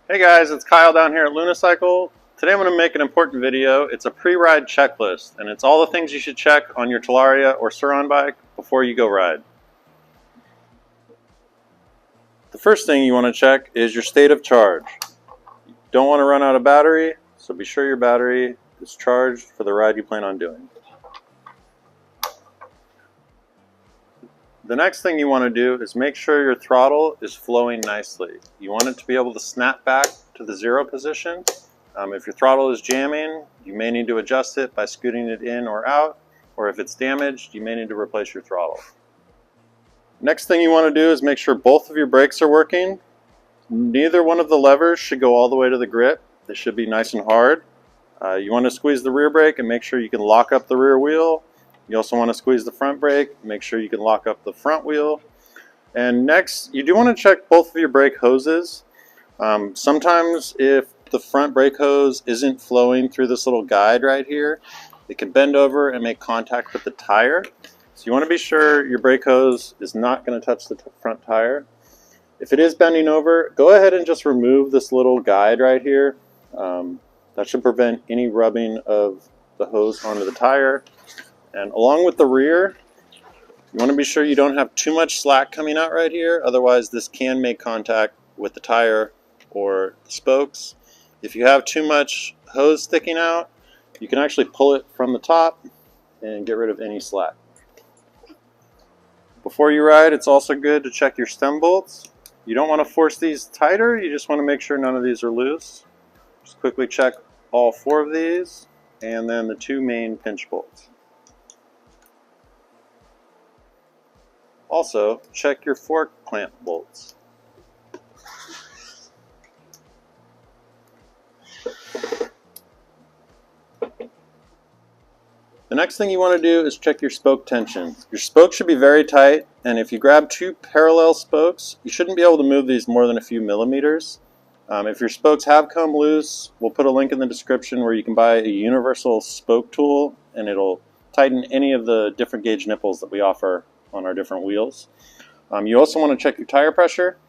Hey guys, it's Kyle down here at Lunicycle. Today I'm going to make an important video. It's a pre-ride checklist, and it's all the things you should check on your Talaria or Sur-Ron bike before you go ride. The first thing you want to check is your state of charge. You don't want to run out of battery, so be sure your battery is charged for the ride you plan on doing. The next thing you want to do is make sure your throttle is flowing nicely. You want it to be able to snap back to the zero position. If your throttle is jamming, you may need to adjust it by scooting it in or out, or if it's damaged, you may need to replace your throttle. Next thing you want to do is make sure both of your brakes are working. Neither one of the levers should go all the way to the grip. They should be nice and hard. You want to squeeze the rear brake and make sure you can lock up the rear wheel. You also want to squeeze the front brake, make sure you can lock up the front wheel. And next, you do want to check both of your brake hoses. Sometimes if the front brake hose isn't flowing through this little guide right here, it can bend over and make contact with the tire. So you want to be sure your brake hose is not going to touch the front tire. If it is bending over, go ahead and just remove this little guide right here. That should prevent any rubbing of the hose onto the tire. And along with the rear, you want to be sure you don't have too much slack coming out right here, otherwise this can make contact with the tire or the spokes. If you have too much hose sticking out, you can actually pull it from the top and get rid of any slack. Before you ride, it's also good to check your stem bolts. You don't want to force these tighter, you just want to make sure none of these are loose. Just quickly check all 4 of these and then the 2 main pinch bolts. Also, check your fork clamp bolts. The next thing you want to do is check your spoke tension. Your spokes should be very tight, and if you grab 2 parallel spokes, you shouldn't be able to move these more than a few millimeters. If your spokes have come loose, we'll put a link in the description where you can buy a universal spoke tool, and it'll tighten any of the different gauge nipples that we offer on our different wheels. You also want to check your tire pressure.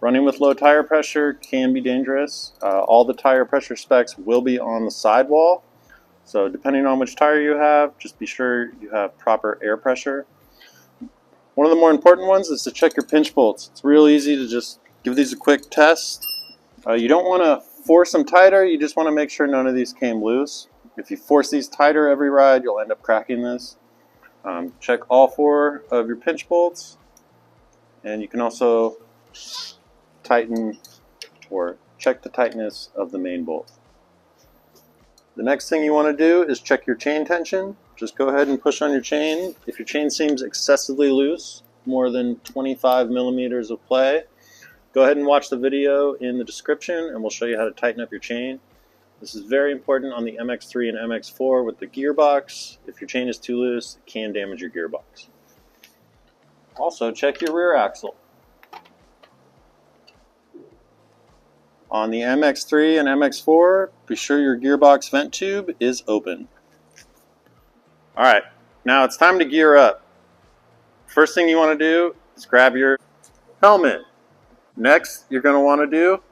Running with low tire pressure can be dangerous. All the tire pressure specs will be on the sidewall, so depending on which tire you have, just be sure you have proper air pressure. One of the more important ones is to check your pinch bolts. It's real easy to just give these a quick test. You don't want to force them tighter, you just want to make sure none of these came loose. If you force these tighter every ride, you'll end up cracking this. Check all 4 of your pinch bolts, and you can also tighten or check the tightness of the main bolt. The next thing you want to do is check your chain tension. Just go ahead and push on your chain. If your chain seems excessively loose, more than 25 millimeters of play, go ahead and watch the video in the description and we'll show you how to tighten up your chain. This is very important on the MX3 and MX4 with the gearbox. If your chain is too loose, it can damage your gearbox. Also, check your rear axle. On the MX3 and MX4, be sure your gearbox vent tube is open. Alright, now it's time to gear up. First thing you want to do is grab your helmet. Next, you're going to want to do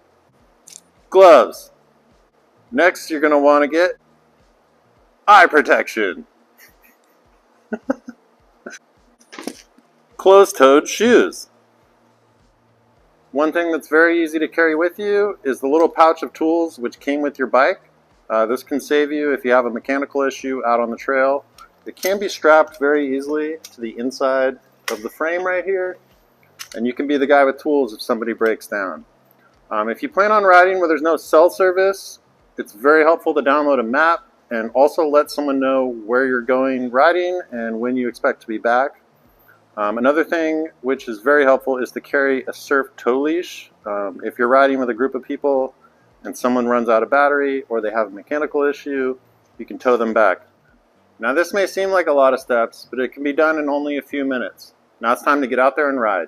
gloves. Next, you're going to want to get eye protection. Closed-toed shoes. One thing that's very easy to carry with you is the little pouch of tools which came with your bike. This can save you if you have a mechanical issue out on the trail. It can be strapped very easily to the inside of the frame right here, and you can be the guy with tools if somebody breaks down. If you plan on riding where there's no cell service, it's very helpful to download a map and also let someone know where you're going riding and when you expect to be back. Another thing which is very helpful is to carry a surf tow leash. If you're riding with a group of people and someone runs out of battery or they have a mechanical issue, you can tow them back. Now this may seem like a lot of steps, but it can be done in only a few minutes. Now it's time to get out there and ride.